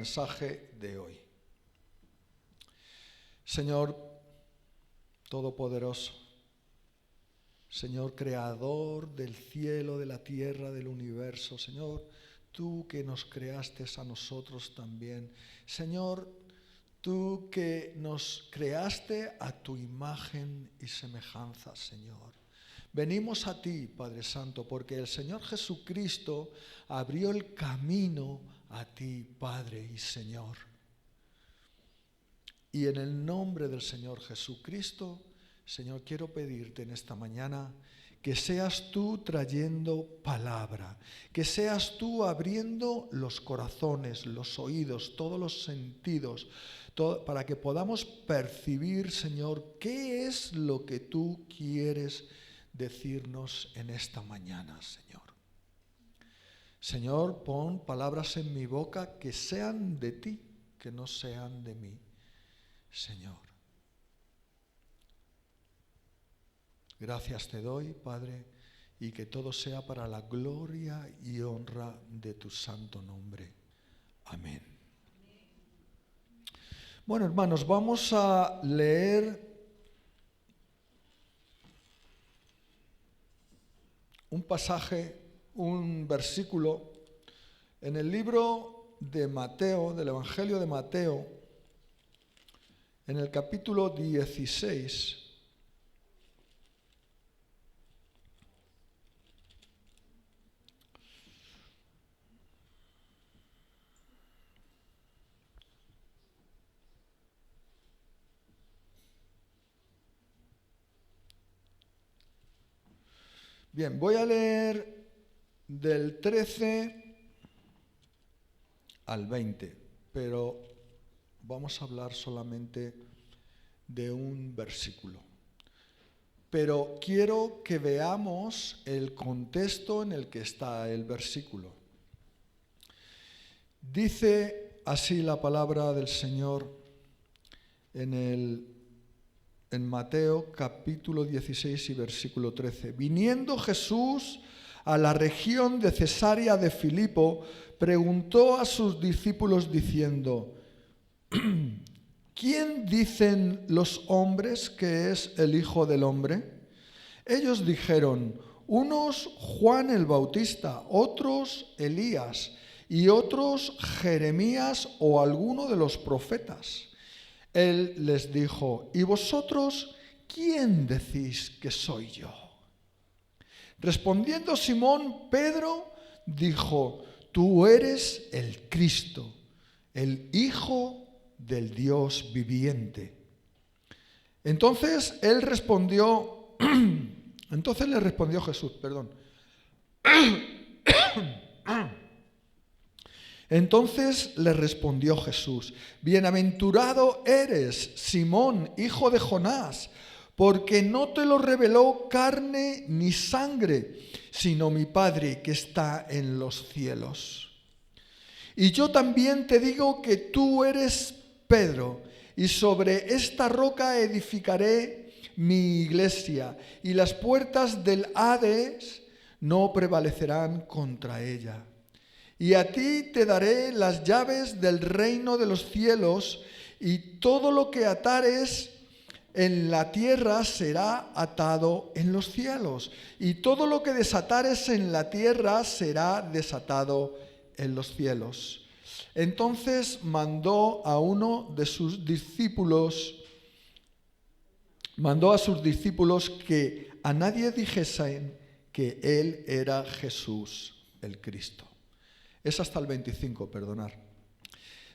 mensaje de hoy. Señor Todopoderoso, Señor Creador del cielo, de la tierra, del universo, Señor, Tú que nos creaste a nosotros también, Señor, Tú que nos creaste a Tu imagen y semejanza, Señor. Venimos a Ti, Padre Santo, porque el Señor Jesucristo abrió el camino a Ti, Padre y Señor. Y en el nombre del Señor Jesucristo, Señor, quiero pedirte en esta mañana que seas Tú trayendo palabra, que seas Tú abriendo los corazones, los oídos, todos los sentidos, para que podamos percibir, Señor, qué es lo que Tú quieres decirnos en esta mañana, Señor. Señor, pon palabras en mi boca que sean de Ti, que no sean de mí, Señor. Gracias te doy, Padre, y que todo sea para la gloria y honra de Tu santo nombre. Amén. Bueno, hermanos, vamos a leer un pasaje, un versículo en el libro de Mateo, del Evangelio de Mateo, en el capítulo 16. Bien, voy a leer del 13 al 20, pero vamos a hablar solamente de un versículo. Pero quiero que veamos el contexto en el que está el versículo. Dice así la palabra del Señor en Mateo capítulo 16 y versículo 13. Viniendo Jesús a la región de Cesarea de Filipo, preguntó a sus discípulos diciendo: ¿quién dicen los hombres que es el Hijo del Hombre? Ellos dijeron: unos Juan el Bautista, otros Elías, y otros Jeremías o alguno de los profetas. Él les dijo: ¿y vosotros quién decís que soy yo? Respondiendo Simón Pedro dijo: tú eres el Cristo, el Hijo del Dios viviente. Entonces le respondió Jesús, Entonces le respondió Jesús: bienaventurado eres, Simón, hijo de Jonás, porque no te lo reveló carne ni sangre, sino mi Padre que está en los cielos. Y yo también te digo que tú eres Pedro, y sobre esta roca edificaré mi iglesia, y las puertas del Hades no prevalecerán contra ella. Y a ti te daré las llaves del reino de los cielos, y todo lo que atares en la tierra será atado en los cielos, y todo lo que desatares en la tierra será desatado en los cielos. Entonces mandó a sus discípulos que a nadie dijesen que él era Jesús el Cristo. Es hasta el 25, perdonar.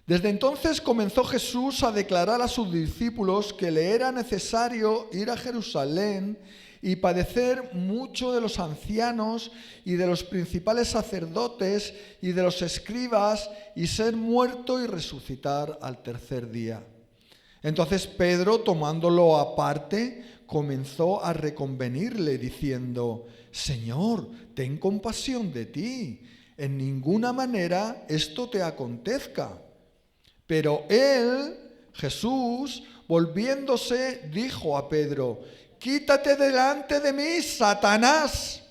Desde entonces comenzó Jesús a declarar a sus discípulos que le era necesario ir a Jerusalén y padecer mucho de los ancianos y de los principales sacerdotes y de los escribas, y ser muerto y resucitar al tercer día. Entonces Pedro, tomándolo aparte, comenzó a reconvenirle diciendo: Señor, ten compasión de ti. En ninguna manera esto te acontezca. Pero él, Jesús, volviéndose, dijo a Pedro: quítate delante de mí, Satanás.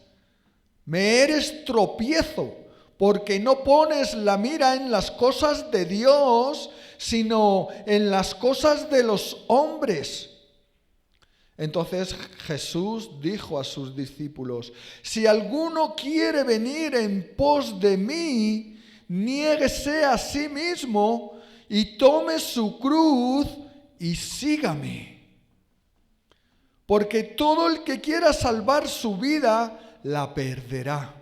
Me eres tropiezo, porque no pones la mira en las cosas de Dios, sino en las cosas de los hombres. Entonces Jesús dijo a sus discípulos: si alguno quiere venir en pos de mí, niéguese a sí mismo y tome su cruz y sígame. Porque todo el que quiera salvar su vida, la perderá.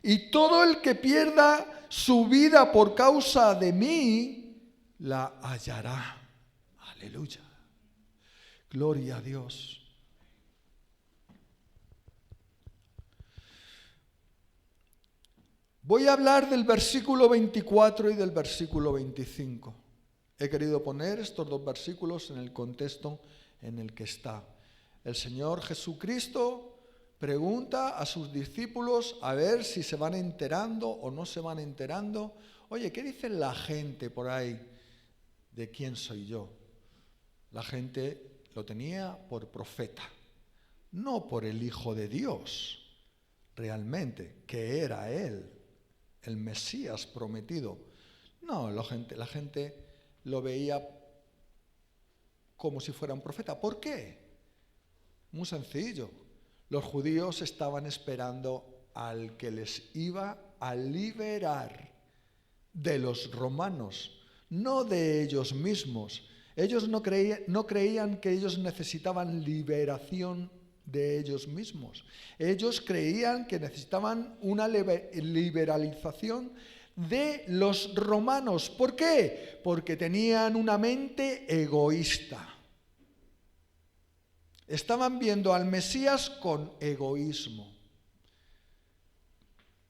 Y todo el que pierda su vida por causa de mí, la hallará. Aleluya. Gloria a Dios. Voy a hablar del versículo 24 y del versículo 25. He querido poner estos dos versículos en el contexto en el que está. El Señor Jesucristo pregunta a sus discípulos a ver si se van enterando o no se van enterando. Oye, ¿qué dice la gente por ahí de quién soy yo? La gente lo tenía por profeta, no por el Hijo de Dios, realmente, que era Él, el Mesías prometido. No, la gente lo veía como si fuera un profeta. ¿Por qué? Muy sencillo. Los judíos estaban esperando al que les iba a liberar de los romanos, no de ellos mismos. Ellos no creían que ellos necesitaban liberación de ellos mismos. Ellos creían que necesitaban una liberalización de los romanos. ¿Por qué? Porque tenían una mente egoísta. Estaban viendo al Mesías con egoísmo.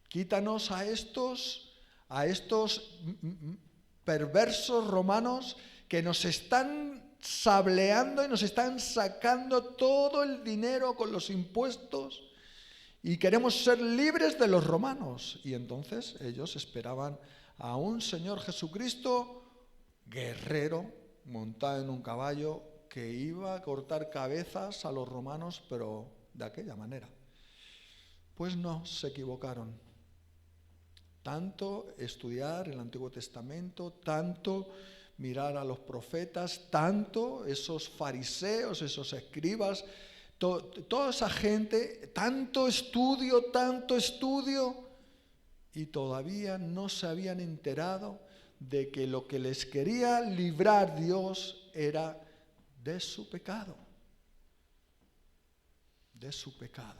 Quítanos a estos perversos romanos que nos están sableando y nos están sacando todo el dinero con los impuestos y queremos ser libres de los romanos. Y entonces ellos esperaban a un Señor Jesucristo guerrero, montado en un caballo, que iba a cortar cabezas a los romanos, pero de aquella manera. Pues no, se equivocaron. Tanto estudiar el Antiguo Testamento, tanto mirar a los profetas, tanto esos fariseos, esos escribas, toda esa gente, tanto estudio, y todavía no se habían enterado de que lo que les quería librar Dios era de su pecado. De su pecado.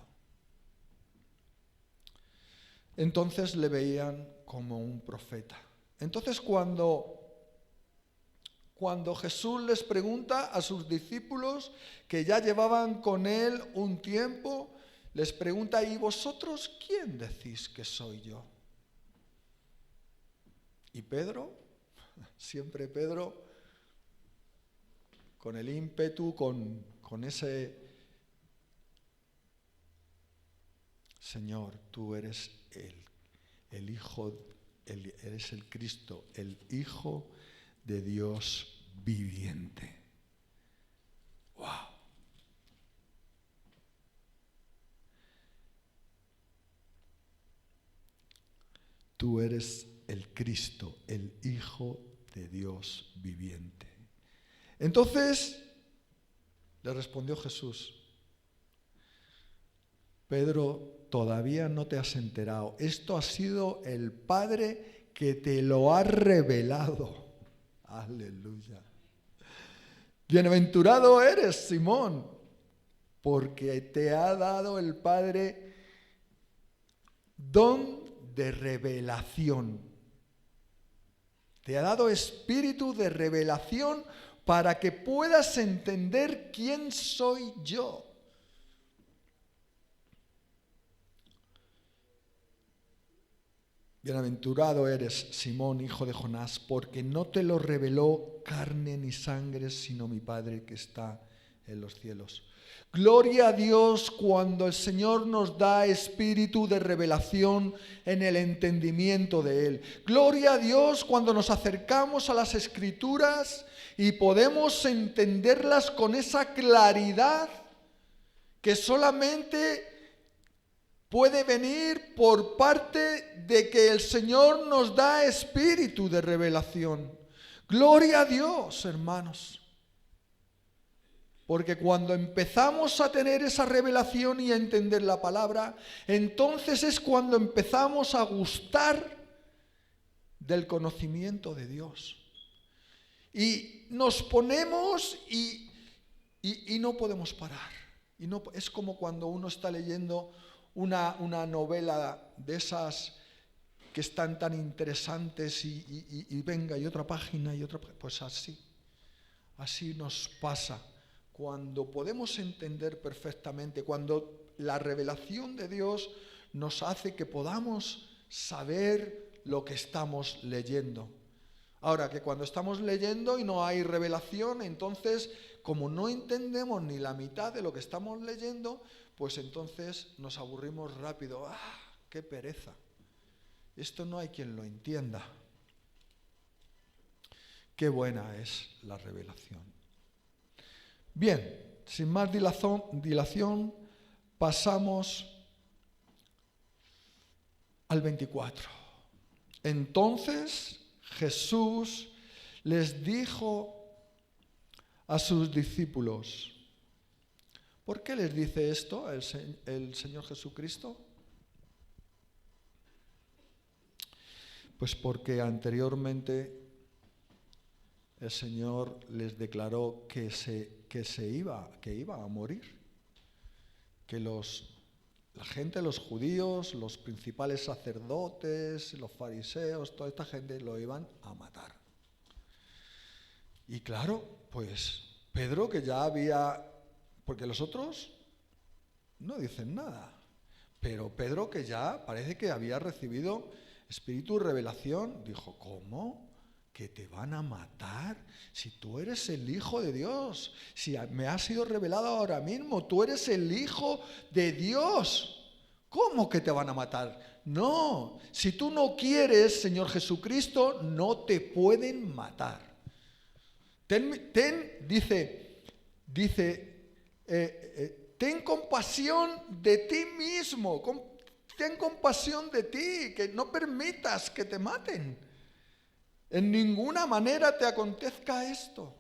Entonces le veían como un profeta. Entonces cuando Jesús les pregunta a sus discípulos, que ya llevaban con él un tiempo, les pregunta: ¿y vosotros quién decís que soy yo? Y Pedro, siempre Pedro, con el ímpetu, con ese: Señor, tú eres el Hijo, eres el Cristo, el Hijo de Dios viviente. ¡Wow! Tú eres el Cristo, el Hijo de Dios viviente. Entonces le respondió Jesús: Pedro, todavía no te has enterado. Esto ha sido el Padre que te lo ha revelado. Aleluya. Bienaventurado eres, Simón, porque te ha dado el Padre don de revelación. Te ha dado espíritu de revelación para que puedas entender quién soy yo. Bienaventurado eres, Simón, hijo de Jonás, porque no te lo reveló carne ni sangre, sino mi Padre que está en los cielos. Gloria a Dios cuando el Señor nos da espíritu de revelación en el entendimiento de Él. Gloria a Dios cuando nos acercamos a las Escrituras y podemos entenderlas con esa claridad que solamente puede venir por parte de que el Señor nos da espíritu de revelación. Gloria a Dios, hermanos. Porque cuando empezamos a tener esa revelación y a entender la palabra, entonces es cuando empezamos a gustar del conocimiento de Dios. Y nos ponemos y no podemos parar. Y no, es como cuando uno está leyendo una novela de esas que están tan interesantes y venga, y otra página, y otra, pues así nos pasa. Cuando podemos entender perfectamente, cuando la revelación de Dios nos hace que podamos saber lo que estamos leyendo. Ahora, que cuando estamos leyendo y no hay revelación, entonces, como no entendemos ni la mitad de lo que estamos leyendo, pues entonces nos aburrimos rápido. ¡Ah, qué pereza! Esto no hay quien lo entienda. Qué buena es la revelación. Bien, sin más dilación, pasamos al 24. Entonces Jesús les dijo a sus discípulos. ¿Por qué les dice esto el Señor Jesucristo? Pues porque anteriormente el Señor les declaró que iba a morir, que la gente, los judíos, los principales sacerdotes, los fariseos, toda esta gente lo iban a matar. Y claro, pues Pedro, que ya había, porque los otros no dicen nada, pero Pedro, que ya parece que había recibido espíritu de revelación, dijo, ¿cómo? ¿Que te van a matar? Si tú eres el Hijo de Dios, si me ha sido revelado ahora mismo, tú eres el Hijo de Dios, ¿cómo que te van a matar? No, si tú no quieres, Señor Jesucristo, no te pueden matar. Ten compasión de ti mismo, ten compasión de ti, que no permitas que te maten. En ninguna manera te acontezca esto.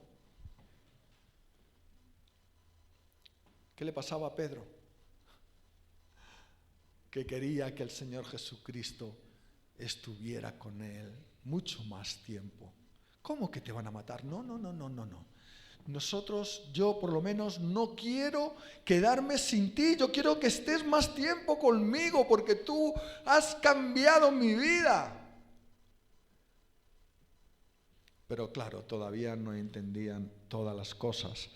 ¿Qué le pasaba a Pedro? Que quería que el Señor Jesucristo estuviera con él mucho más tiempo. ¿Cómo que te van a matar? No. Yo por lo menos no quiero quedarme sin ti. Yo quiero que estés más tiempo conmigo porque tú has cambiado mi vida. Pero claro, todavía no entendían todas las cosas.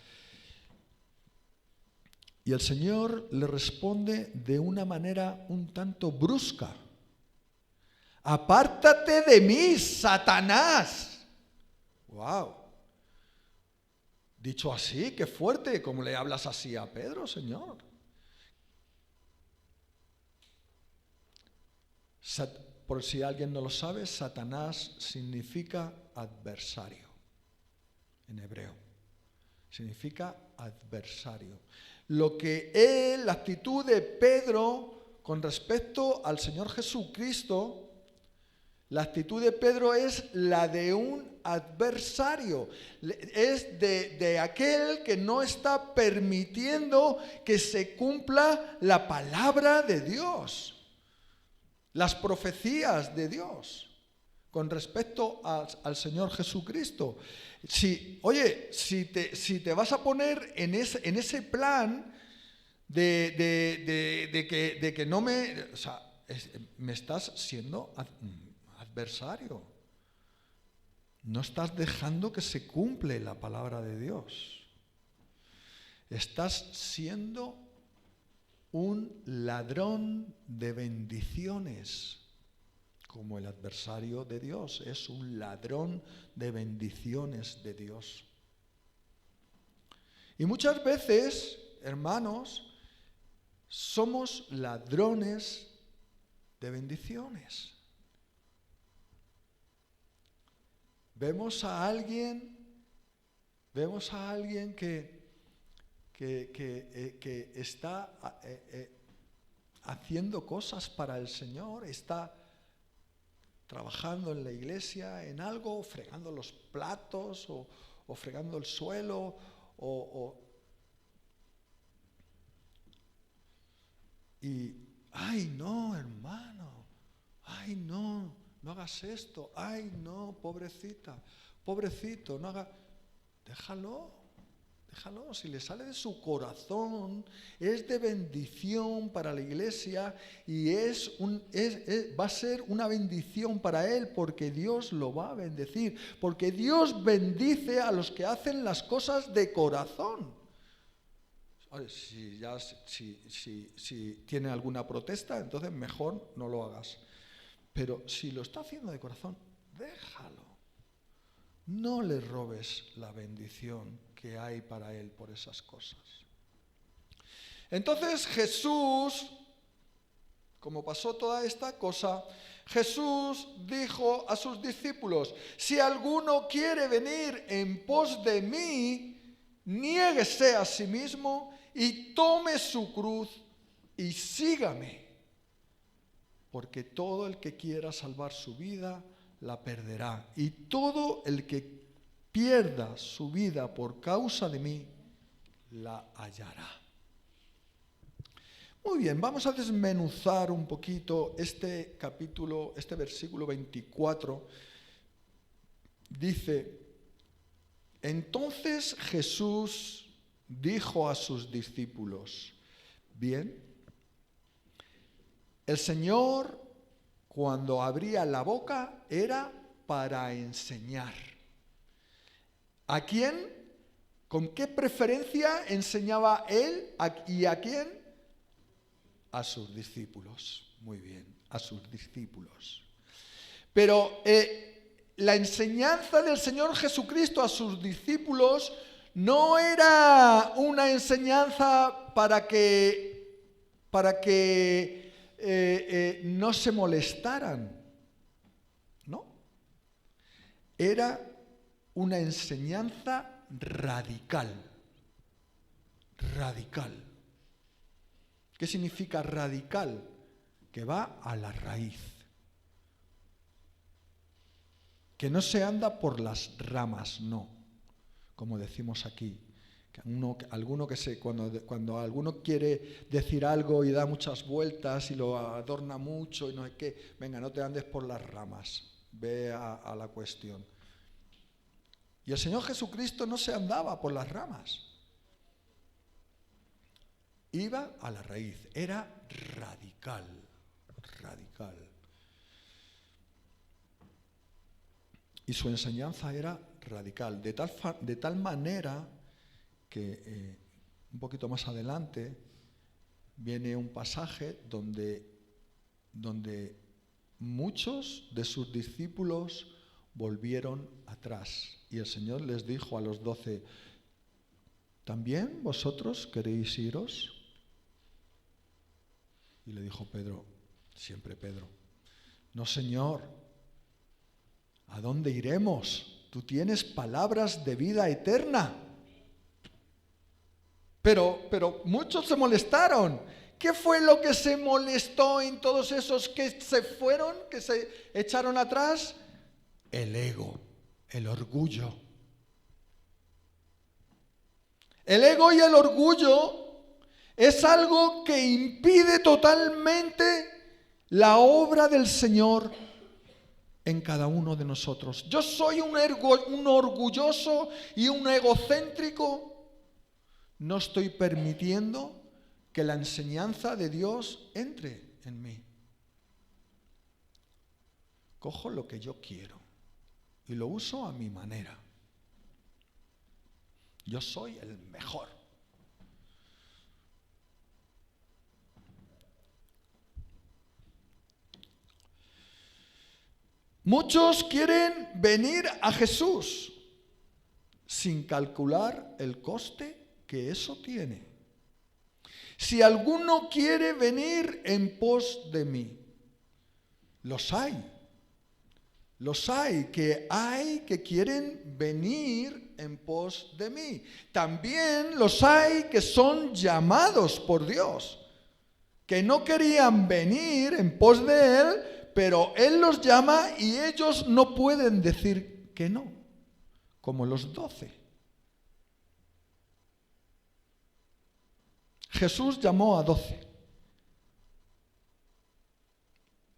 Y el Señor le responde de una manera un tanto brusca. Apártate de mí, Satanás. ¡Wow! Dicho así, qué fuerte, ¿cómo le hablas así a Pedro, Señor? Por si alguien no lo sabe, Satanás significa adversario en hebreo. Significa adversario. Lo que es la actitud de Pedro con respecto al Señor Jesucristo, la actitud de Pedro es la de un adversario. Es de aquel que no está permitiendo que se cumpla la palabra de Dios. Las profecías de Dios con respecto al Señor Jesucristo. Si te vas a poner en ese plan de que no me... O sea, me estás siendo adversario. No estás dejando que se cumple la palabra de Dios. Estás siendo un ladrón de bendiciones, como el adversario de Dios es un ladrón de bendiciones de Dios. Y muchas veces, hermanos, somos ladrones de bendiciones. Vemos a alguien que está haciendo cosas para el Señor, está trabajando en la iglesia, en algo, fregando los platos o fregando el suelo y, ay no, hermano, ay no hagas esto, ay no, pobrecita, pobrecito, no haga, déjalo, si le sale de su corazón, es de bendición para la iglesia y va a ser una bendición para él, porque Dios lo va a bendecir, porque Dios bendice a los que hacen las cosas de corazón. Si tiene alguna protesta, entonces mejor no lo hagas. Pero si lo está haciendo de corazón, déjalo. No le robes la bendición que hay para él por esas cosas. Entonces Jesús, como pasó toda esta cosa, Jesús dijo a sus discípulos: si alguno quiere venir en pos de mí, niéguese a sí mismo y tome su cruz y sígame. Porque todo el que quiera salvar su vida, la perderá. Y todo el que pierda su vida por causa de mí, la hallará. Muy bien, vamos a desmenuzar un poquito este capítulo, este versículo 24. Dice: entonces Jesús dijo a sus discípulos, bien, el Señor, cuando abría la boca, era para enseñar. ¿A quién? ¿Con qué preferencia enseñaba él? ¿Y a quién? A sus discípulos. Muy bien, a sus discípulos. Pero la enseñanza del Señor Jesucristo a sus discípulos no era una enseñanza para que no se molestaran, ¿no? Era una enseñanza radical. Radical. ¿Qué significa radical? Que va a la raíz. Que no se anda por las ramas, no. Como decimos aquí. Cuando alguno quiere decir algo y da muchas vueltas y lo adorna mucho y no sé qué, venga, no te andes por las ramas, ve a la cuestión. Y el Señor Jesucristo no se andaba por las ramas, iba a la raíz, era radical, radical. Y su enseñanza era radical, de tal manera que un poquito más adelante viene un pasaje donde muchos de sus discípulos volvieron atrás. Y el Señor les dijo a los 12, ¿también vosotros queréis iros? Y le dijo Pedro, siempre Pedro, no, Señor, ¿a dónde iremos? Tú tienes palabras de vida eterna. Pero muchos se molestaron. ¿Qué fue lo que se molestó en todos esos que se fueron, que se echaron atrás? El ego, el orgullo. El ego y el orgullo es algo que impide totalmente la obra del Señor en cada uno de nosotros. Yo soy un orgulloso y un egocéntrico. No estoy permitiendo que la enseñanza de Dios entre en mí. Cojo lo que yo quiero y lo uso a mi manera. Yo soy el mejor. Muchos quieren venir a Jesús sin calcular el coste que eso tiene. Si alguno quiere venir en pos de mí, los hay que quieren venir en pos de mí. También los hay que son llamados por Dios. que no querían venir en pos de Él, pero Él los llama y ellos no pueden decir que no, como los 12. Jesús llamó a 12.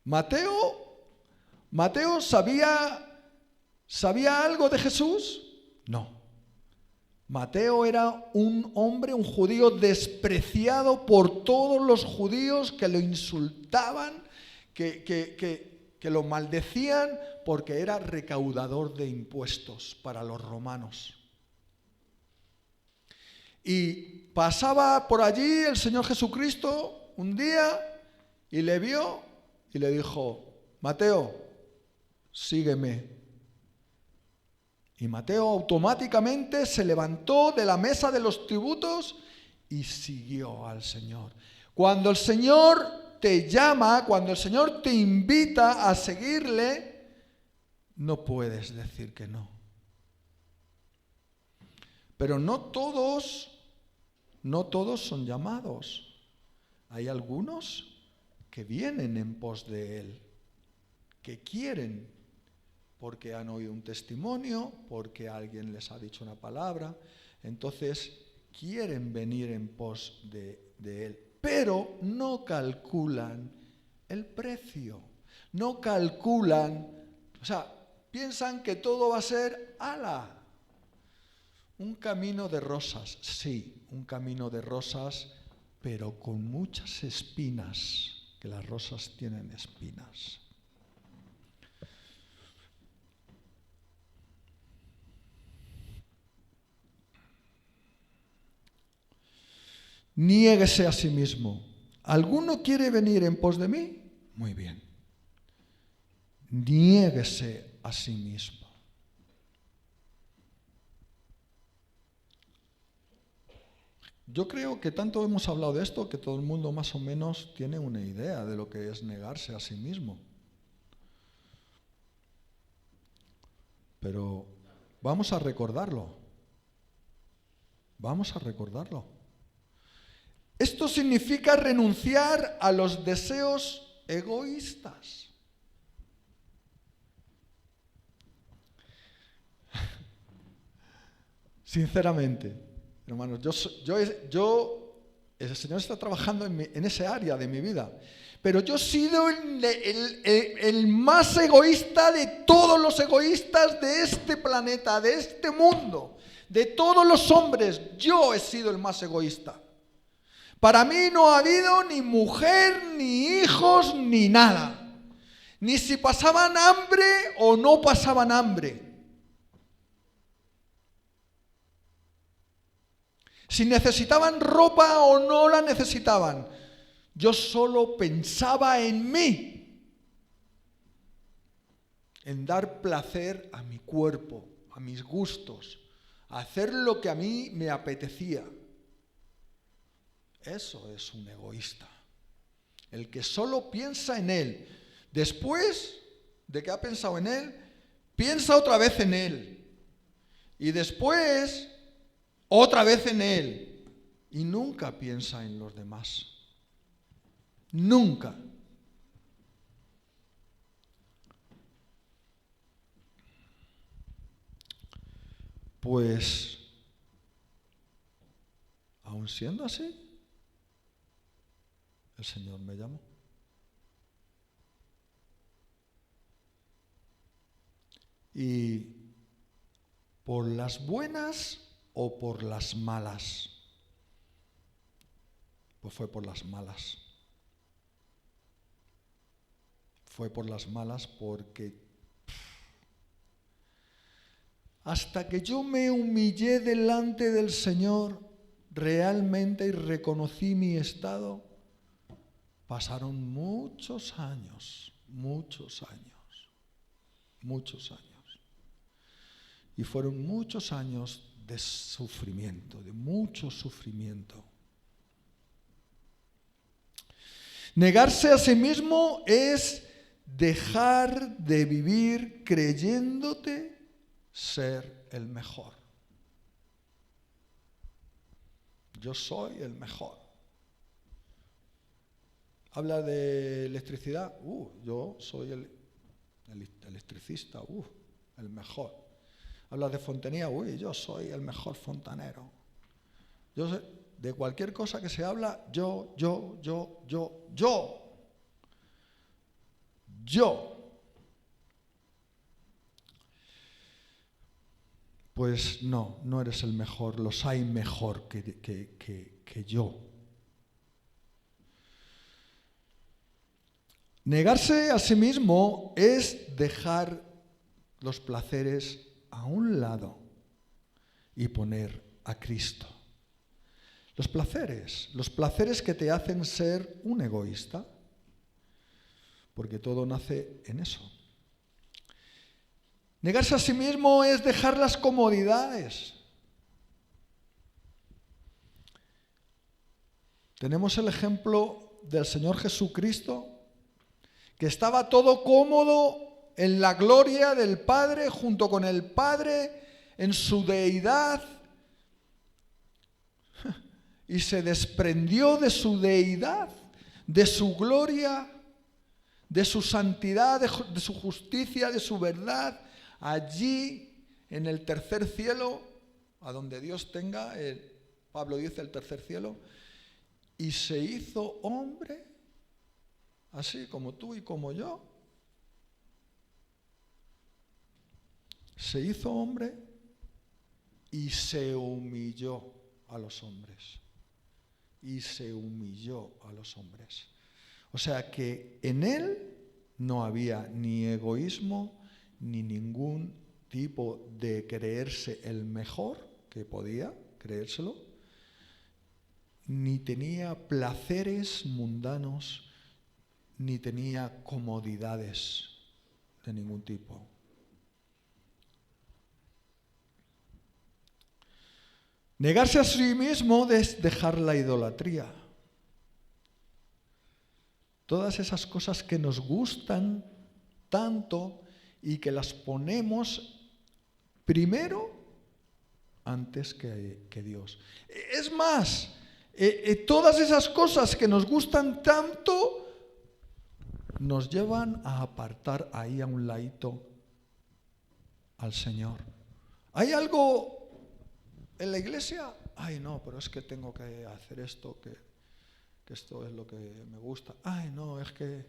¿Mateo sabía algo de Jesús? No. Mateo era un hombre, un judío despreciado por todos los judíos que lo insultaban, que lo maldecían porque era recaudador de impuestos para los romanos. Y pasaba por allí el Señor Jesucristo un día y le vio y le dijo: Mateo, sígueme. Y Mateo automáticamente se levantó de la mesa de los tributos y siguió al Señor. Cuando el Señor te llama, cuando el Señor te invita a seguirle, no puedes decir que no. Pero no todos son llamados. Hay algunos que vienen en pos de Él, que quieren, porque han oído un testimonio, porque alguien les ha dicho una palabra, entonces quieren venir en pos de Él, pero no calculan el precio, no calculan, piensan que todo va a ser un camino de rosas, sí, un camino de rosas, pero con muchas espinas, que las rosas tienen espinas. Niéguese a sí mismo. ¿Alguno quiere venir en pos de mí? Muy bien. Niéguese a sí mismo. Yo creo que tanto hemos hablado de esto que todo el mundo más o menos tiene una idea de lo que es negarse a sí mismo. Pero vamos a recordarlo. Vamos a recordarlo. Esto significa renunciar a los deseos egoístas. Sinceramente, hermanos, el Señor está trabajando en ese área de mi vida, pero yo he sido el más egoísta de todos los egoístas de este planeta, de este mundo, de todos los hombres. Yo he sido el más egoísta. Para mí no ha habido ni mujer, ni hijos, ni nada. Ni si pasaban hambre o no pasaban hambre. Si necesitaban ropa o no la necesitaban. Yo solo pensaba en mí. En dar placer a mi cuerpo, a mis gustos, a hacer lo que a mí me apetecía. Eso es un egoísta. El que solo piensa en él. Después de que ha pensado en él, piensa otra vez en él. Y después, otra vez en él. Y nunca piensa en los demás. Nunca. Pues, aun siendo así, el Señor me llamó. Y por las buenas o por las malas, pues fue por las malas. Fue por las malas porque hasta que yo me humillé delante del Señor realmente y reconocí mi estado, pasaron muchos años. Y fueron muchos años de sufrimiento, de mucho sufrimiento. Negarse a sí mismo es dejar de vivir creyéndote ser el mejor. Yo soy el mejor. Habla de electricidad. Yo soy el electricista. El mejor. Habla de fontanería. Yo soy el mejor fontanero. Yo sé, de cualquier cosa que se habla, yo. Pues no eres el mejor. Los hay mejor que yo. Negarse a sí mismo es dejar los placeres a un lado y poner a Cristo. Los placeres que te hacen ser un egoísta, porque todo nace en eso. Negarse a sí mismo es dejar las comodidades. Tenemos el ejemplo del Señor Jesucristo, que estaba todo cómodo en la gloria del Padre, junto con el Padre, en su deidad, y se desprendió de su deidad, de su gloria, de su santidad, de su justicia, de su verdad, allí en el tercer cielo, a donde Dios tenga, Pablo dice el tercer cielo, y se hizo hombre, así como tú y como yo. Se hizo hombre y se humilló a los hombres. Y se humilló a los hombres. O sea que en él no había ni egoísmo, ni ningún tipo de creerse el mejor, que podía creérselo, ni tenía placeres mundanos, ni tenía comodidades de ningún tipo. Negarse a sí mismo es dejar la idolatría. Todas esas cosas que nos gustan tanto y que las ponemos primero antes que Dios. Es más, todas esas cosas que nos gustan tanto nos llevan a apartar ahí a un ladito al Señor. ¿Hay algo en la iglesia? Ay, no, pero es que tengo que hacer esto, que esto es lo que me gusta. Ay, no, es que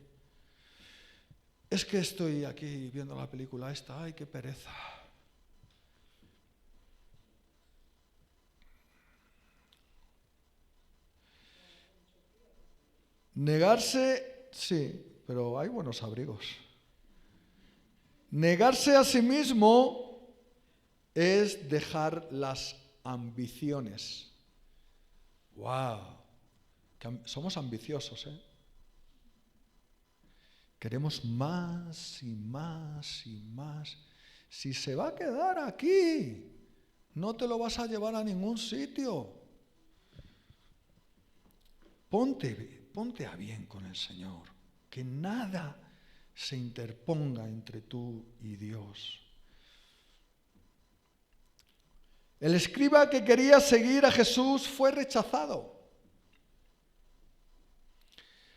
estoy aquí viendo la película esta. Ay, qué pereza. Negarse, sí, pero hay buenos abrigos. Negarse a sí mismo es dejar las ambiciones. ¡Wow! Somos ambiciosos, ¿eh? Queremos más y más y más. Si se va a quedar aquí, no te lo vas a llevar a ningún sitio. Ponte a bien con el Señor. Que nada se interponga entre tú y Dios. El escriba que quería seguir a Jesús fue rechazado.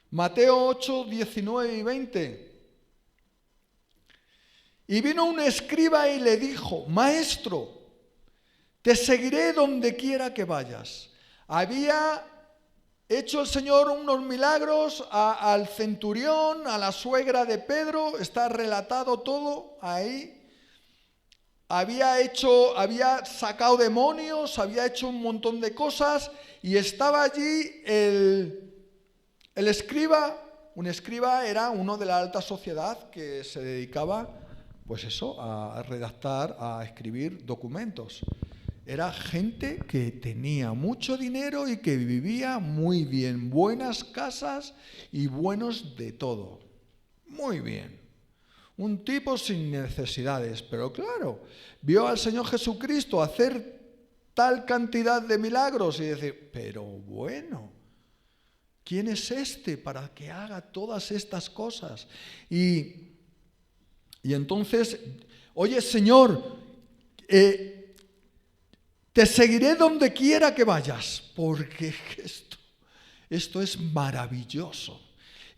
Mateo 8, 19 y 20. Y vino un escriba y le dijo: Maestro, te seguiré donde quiera que vayas. Había hecho el Señor unos milagros al centurión, a la suegra de Pedro, está relatado todo ahí. Había sacado demonios, había hecho un montón de cosas y estaba allí el escriba. Un escriba era uno de la alta sociedad que se dedicaba, pues eso, a redactar, a escribir documentos. Era gente que tenía mucho dinero y que vivía muy bien, buenas casas y buenos de todo. Muy bien. Un tipo sin necesidades, pero claro, vio al Señor Jesucristo hacer tal cantidad de milagros y decir, pero bueno, ¿quién es este para que haga todas estas cosas? Y entonces, oye Señor, te seguiré donde quiera que vayas, porque esto es maravilloso.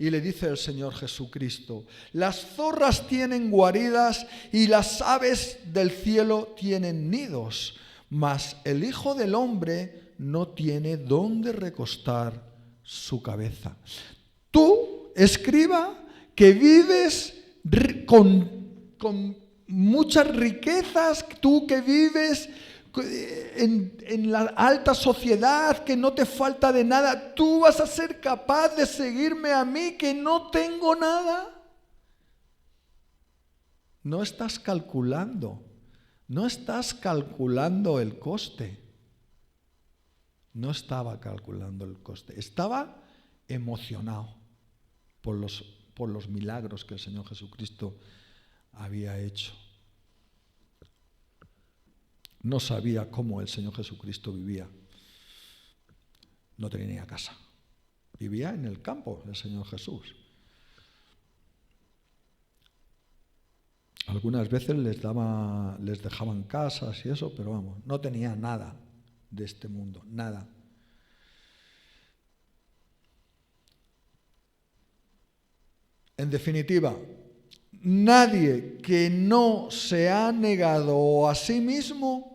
Y le dice el Señor Jesucristo: las zorras tienen guaridas y las aves del cielo tienen nidos, mas el Hijo del Hombre no tiene dónde recostar su cabeza. Tú, escriba, que vives con muchas riquezas, tú que vives en la alta sociedad, que no te falta de nada, ¿tú vas a ser capaz de seguirme a mí que no tengo nada? No estás calculando el coste. No estaba calculando el coste, estaba emocionado por los milagros que el Señor Jesucristo había hecho. No sabía cómo el Señor Jesucristo vivía. No tenía casa. Vivía en el campo el Señor Jesús. Algunas veces les dejaban casas y eso, pero vamos, no tenía nada de este mundo, nada. En definitiva, nadie que no se ha negado a sí mismo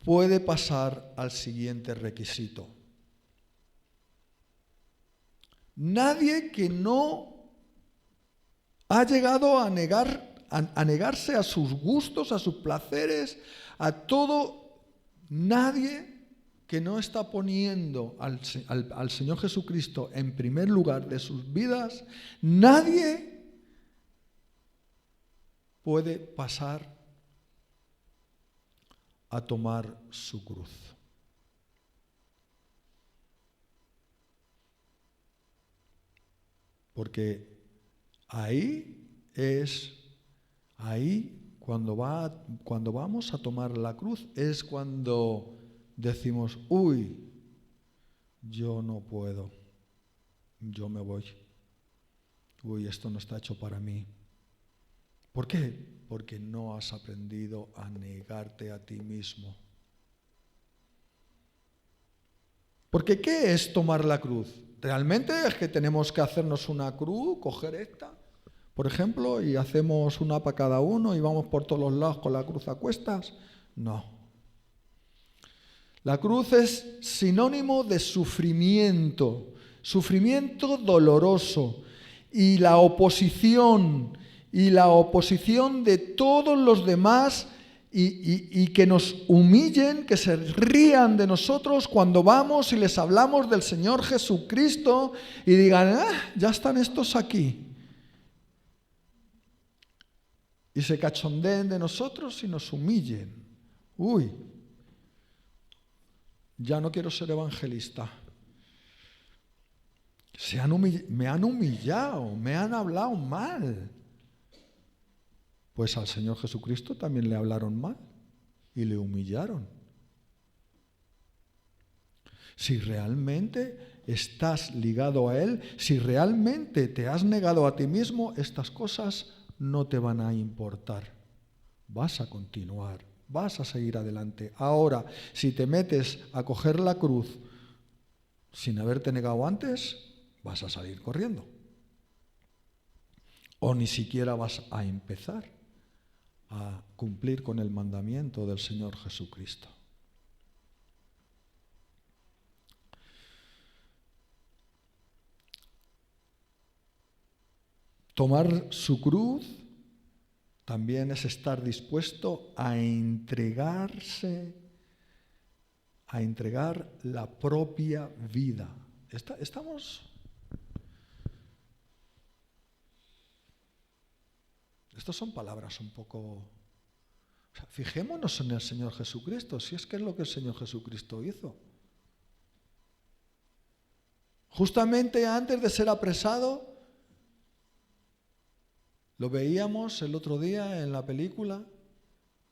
puede pasar al siguiente requisito. Nadie que no ha llegado a negarse a sus gustos, a sus placeres, a todo, nadie que no está poniendo al Señor Jesucristo en primer lugar de sus vidas, nadie puede pasar a tomar su cruz. Porque cuando vamos a tomar la cruz es cuando decimos: uy, yo no puedo, yo me voy, uy, esto no está hecho para mí. ¿Por qué? Porque no has aprendido a negarte a ti mismo. Porque ¿qué es tomar la cruz? ¿Realmente es que tenemos que hacernos una cruz, coger esta, por ejemplo, y hacemos una para cada uno y vamos por todos los lados con la cruz a cuestas? No. La cruz es sinónimo de sufrimiento, sufrimiento doloroso, y la oposición de todos los demás y que nos humillen, que se rían de nosotros cuando vamos y les hablamos del Señor Jesucristo y digan: ya están estos aquí. Y se cachondeen de nosotros y nos humillen. Uy, ya no quiero ser evangelista. Me han humillado, me han hablado mal. Pues al Señor Jesucristo también le hablaron mal y le humillaron. Si realmente estás ligado a Él, si realmente te has negado a ti mismo, estas cosas no te van a importar. Vas a continuar, vas a seguir adelante. Ahora, si te metes a coger la cruz sin haberte negado antes, vas a salir corriendo. O ni siquiera vas a empezar a cumplir con el mandamiento del Señor Jesucristo. Tomar su cruz también es estar dispuesto a entregar la propia vida. Estas son palabras un poco... fijémonos en el Señor Jesucristo, si es que es lo que el Señor Jesucristo hizo. Justamente antes de ser apresado, lo veíamos el otro día en la película,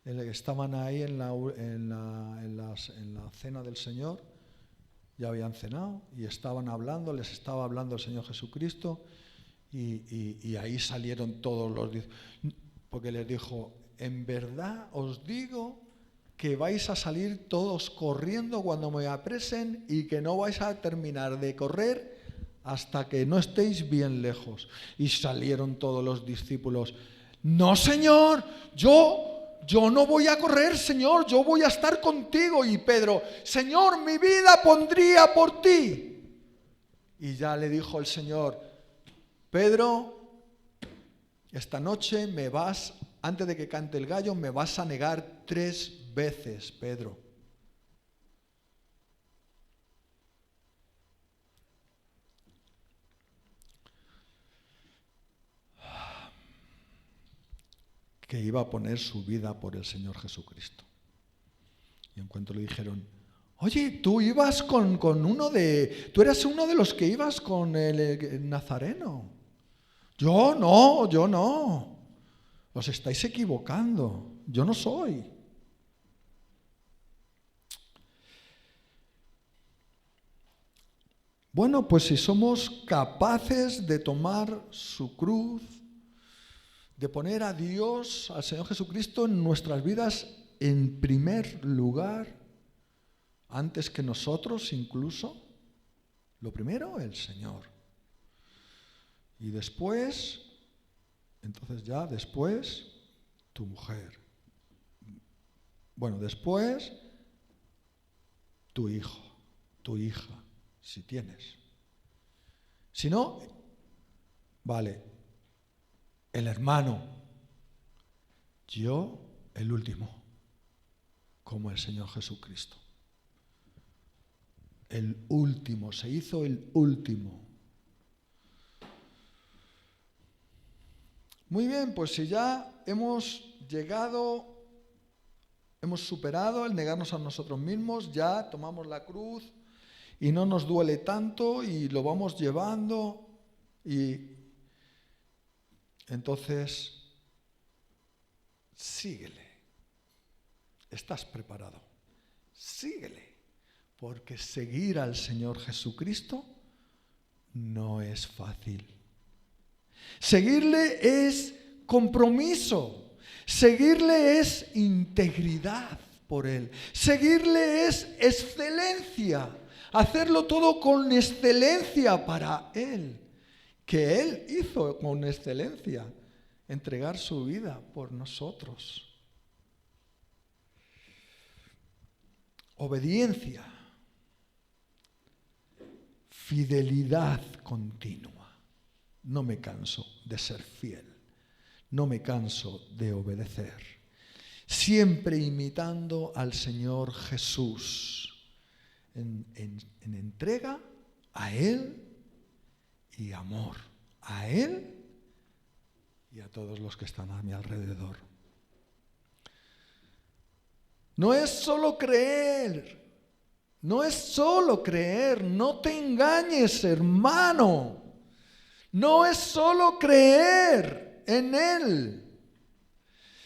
estaban ahí en la cena del Señor, ya habían cenado y estaban hablando, les estaba hablando el Señor Jesucristo y ahí salieron todos los... Porque les dijo: en verdad os digo que vais a salir todos corriendo cuando me apresen y que no vais a terminar de correr hasta que no estéis bien lejos. Y salieron todos los discípulos. No, Señor, yo no voy a correr, Señor, yo voy a estar contigo. Y Pedro, Señor, mi vida pondría por ti. Y ya le dijo el Señor, Pedro, esta noche antes de que cante el gallo, me vas a negar 3 veces, Pedro. Que iba a poner su vida por el Señor Jesucristo. Y en cuanto le dijeron, oye, tú eras uno de los que ibas con el Nazareno. Yo no. Os estáis equivocando. Yo no soy. Bueno, pues si somos capaces de tomar su cruz, de poner a Dios, al Señor Jesucristo en nuestras vidas en primer lugar, antes que nosotros incluso, lo primero, el Señor. Y después, después, tu mujer. Bueno, después, tu hijo, tu hija, si tienes. Si no, vale, el hermano, yo el último, como el Señor Jesucristo. El último, se hizo el último. Muy bien, pues si ya hemos superado el negarnos a nosotros mismos, ya tomamos la cruz y no nos duele tanto y lo vamos llevando y entonces síguele. ¿Estás preparado? Síguele, porque seguir al Señor Jesucristo no es fácil. Seguirle es compromiso, seguirle es integridad por Él, seguirle es excelencia, hacerlo todo con excelencia para Él, que Él hizo con excelencia, entregar su vida por nosotros. Obediencia, fidelidad continua. No me canso de ser fiel, no me canso de obedecer, siempre imitando al Señor Jesús en entrega a Él y amor a Él y a todos los que están a mi alrededor. No es solo creer, no te engañes, hermano. No es solo creer en Él.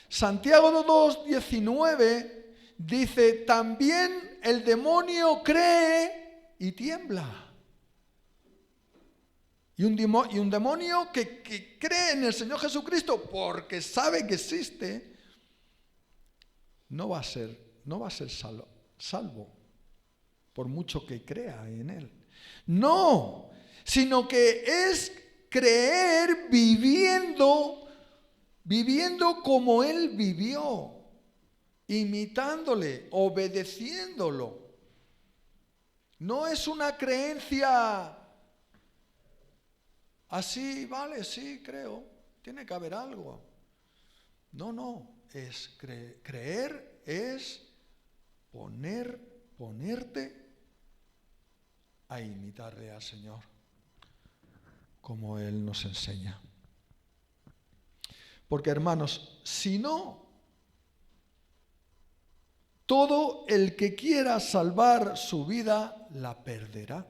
Santiago 2:19 dice, también el demonio cree y tiembla. Y un demonio que cree en el Señor Jesucristo porque sabe que existe, no va a ser salvo, por mucho que crea en Él. No, sino que es creer viviendo como Él vivió, imitándole, obedeciéndolo. No es una creencia así, vale, sí, creo, tiene que haber algo. No, es creer es ponerte a imitarle al Señor, como Él nos enseña. Porque, hermanos, si no, todo el que quiera salvar su vida la perderá.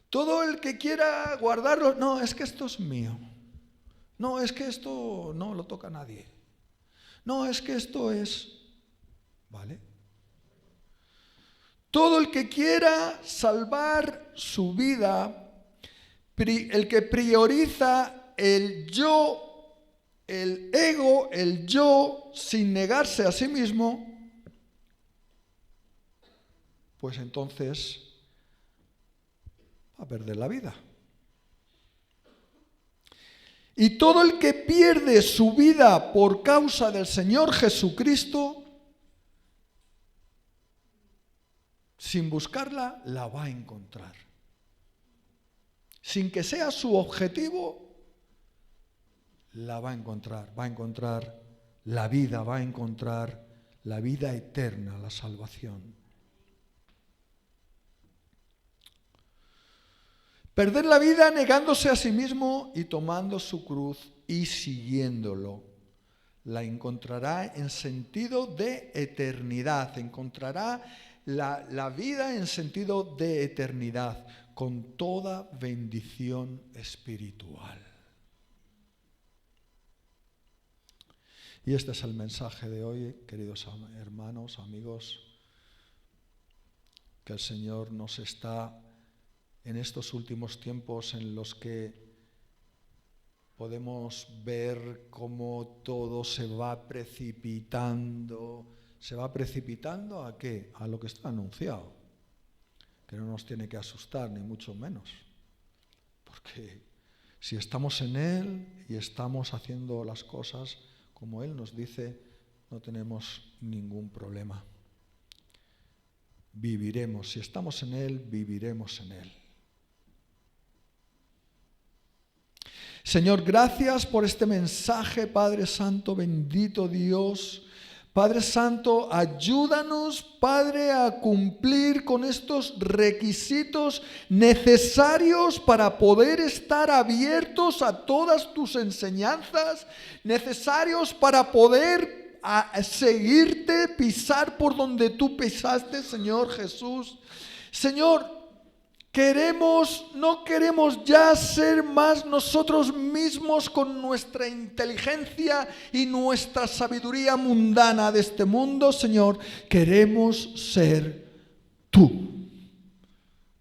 Todo el que quiera guardarlo, no, es que esto es mío. No, es que esto no lo toca nadie. No, es que esto es... ¿Vale? Todo el que quiera salvar su vida, el que prioriza el yo, el ego, el yo, sin negarse a sí mismo, pues entonces a perder la vida. Y todo el que pierde su vida por causa del Señor Jesucristo, sin buscarla, la va a encontrar. Sin que sea su objetivo, la va a encontrar. Va a encontrar la vida, va a encontrar la vida eterna, la salvación. Perder la vida negándose a sí mismo y tomando su cruz y siguiéndolo. La encontrará en sentido de eternidad. Encontrará la vida en sentido de eternidad, con toda bendición espiritual. Y este es el mensaje de hoy, queridos hermanos, amigos, que el Señor nos está en estos últimos tiempos en los que podemos ver cómo todo se va precipitando. ¿Se va precipitando a qué? A lo que está anunciado, que no nos tiene que asustar, ni mucho menos. Porque si estamos en Él y estamos haciendo las cosas como Él nos dice, no tenemos ningún problema. Viviremos, si estamos en Él, viviremos en Él. Señor, gracias por este mensaje, Padre Santo, bendito Dios. Padre Santo, ayúdanos, Padre, a cumplir con estos requisitos necesarios para poder estar abiertos a todas tus enseñanzas, necesarios para poder seguirte, pisar por donde tú pisaste, Señor Jesús. Señor, no queremos ya ser más nosotros mismos con nuestra inteligencia y nuestra sabiduría mundana de este mundo, Señor. Queremos ser tú.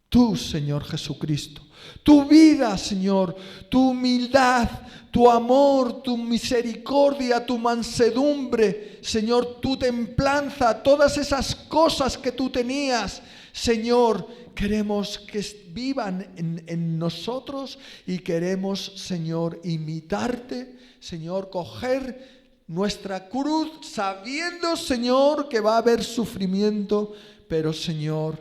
Tú, Señor Jesucristo. Tu vida, Señor. Tu humildad, tu amor, tu misericordia, tu mansedumbre, Señor, tu templanza, todas esas cosas que tú tenías, Señor, queremos que vivan en nosotros y queremos, Señor, imitarte, Señor, coger nuestra cruz sabiendo, Señor, que va a haber sufrimiento, pero, Señor,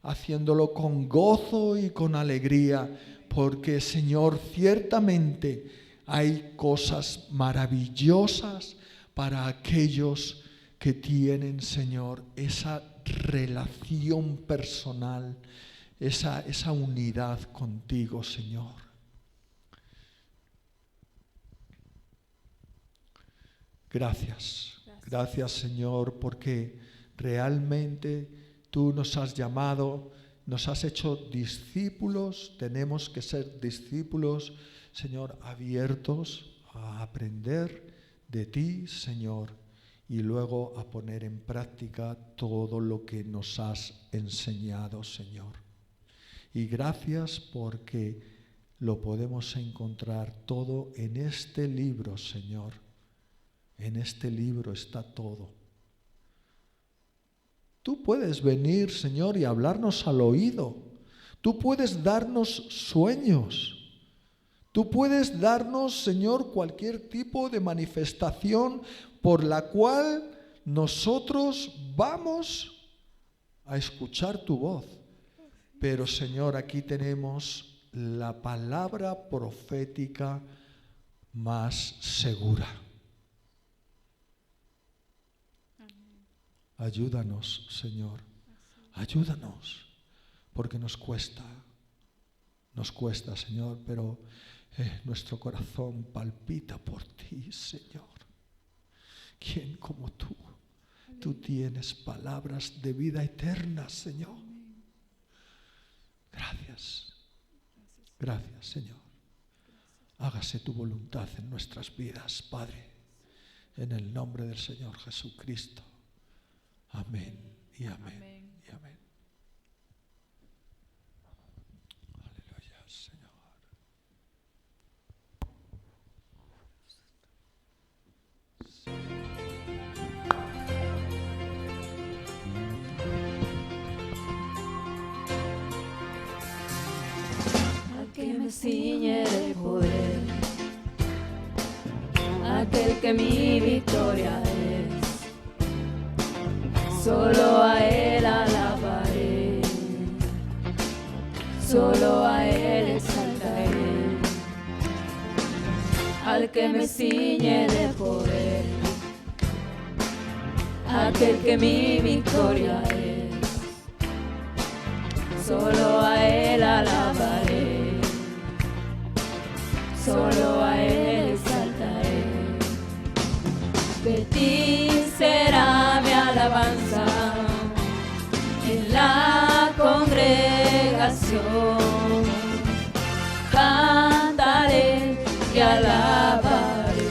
haciéndolo con gozo y con alegría, porque, Señor, ciertamente hay cosas maravillosas para aquellos que tienen, Señor, esa relación personal, esa unidad contigo, Señor. Gracias, Señor, porque realmente tú nos has llamado, nos has hecho discípulos. Tenemos que ser discípulos, Señor, abiertos a aprender de ti, Señor, y luego a poner en práctica todo lo que nos has enseñado, Señor. Y gracias porque lo podemos encontrar todo en este libro, Señor. En este libro está todo. Tú puedes venir, Señor, y hablarnos al oído. Tú puedes darnos sueños. Tú puedes darnos, Señor, cualquier tipo de manifestación por la cual nosotros vamos a escuchar tu voz. Pero, Señor, aquí tenemos la palabra profética más segura. Ayúdanos, Señor. Ayúdanos, porque nos cuesta, Señor, pero nuestro corazón palpita por ti, Señor. ¿Quién como tú? Tú tienes palabras de vida eterna, Señor. Gracias, Señor. Hágase tu voluntad en nuestras vidas, Padre, en el nombre del Señor Jesucristo. Amén y amén y amén. Aleluya, Señor. me ciñe de poder, aquel que mi victoria es. Solo a Él alabaré, solo a Él exaltaré, al que me ciñe de poder, aquel que mi victoria es. Solo a Él alabaré, solo a Él exaltaré. De ti será mi alabanza en la congregación. Cantaré y alabaré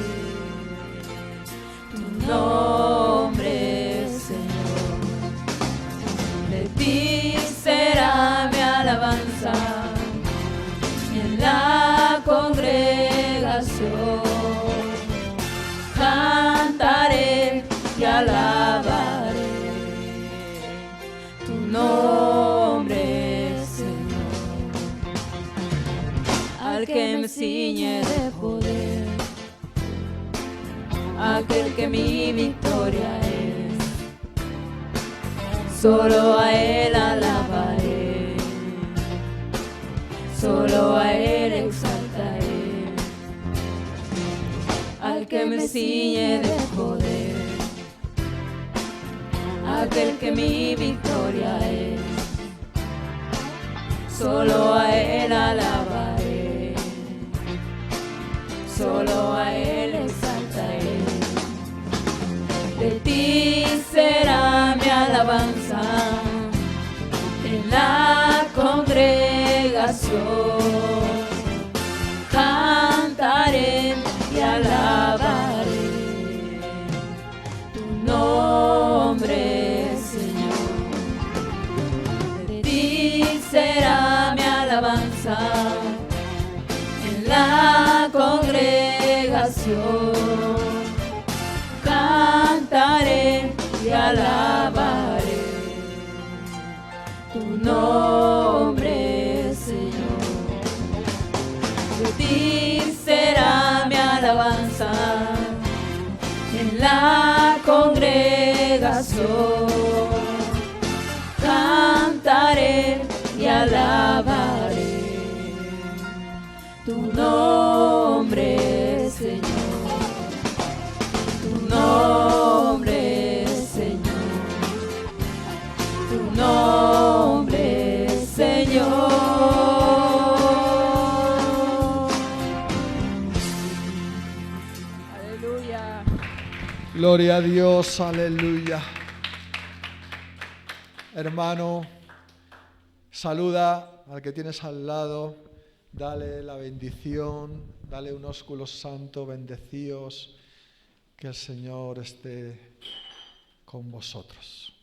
tu nombre, Señor. De ti será mi alabanza en la congregación. Cantaré y alabaré tu nombre, Señor. Al que me ciñe de poder, aquel que mi victoria es. Solo a Él alabaré, solo a Él exaltaré, al que me ciñe de poder, aquel que mi victoria es. Solo a Él alabaré, solo a Él exaltaré. De ti será mi alabanza en la congregación. Cantaré y alabaré tu nombre, Señor. De ti será mi alabanza en la congregación. Cantaré y alabaré tu nombre, Señor. De ti será mi alabanza en la congregación. Cantaré y alabaré tu nombre, Señor. Tu nombre, Señor. Tu nombre, Señor. Aleluya. Gloria a Dios, aleluya. Hermano, saluda al que tienes al lado, dale la bendición, dale un ósculo santo, bendecíos, que el Señor esté con vosotros.